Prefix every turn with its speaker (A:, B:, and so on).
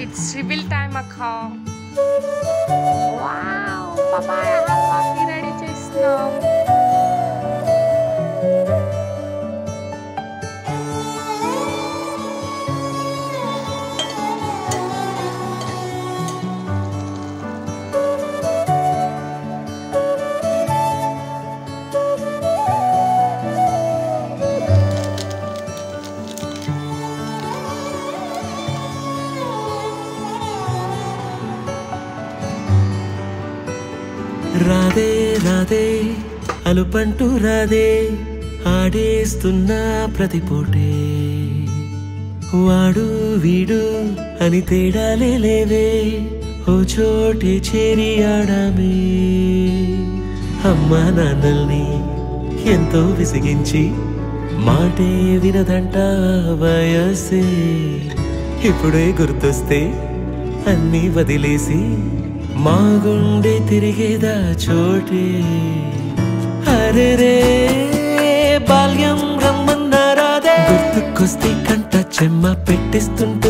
A: It's reveal time అక్క. Wow papaya హల్వాకి ready చేస్తున్నాం.
B: రాధే రాధే అలుపంటూ రాధే ఆడేస్తున్నా ప్రతిపోటే వాడు వీడు అని తేడాలే లేవే ఓ చోటే చేరి ఆడామే అమ్మా నాన్నల్ని ఎంతో విసిగించి మాటే వినదంట వయసే ఇప్పుడే గుర్తొస్తే అన్నీ వదిలేసి మా గుండె తిరిగేదా చోటే అరే రే బాల్యం రమ్మన్నారాదే గుర్తుకొస్తే కంట చెమ్మ పెట్టిస్తుంటే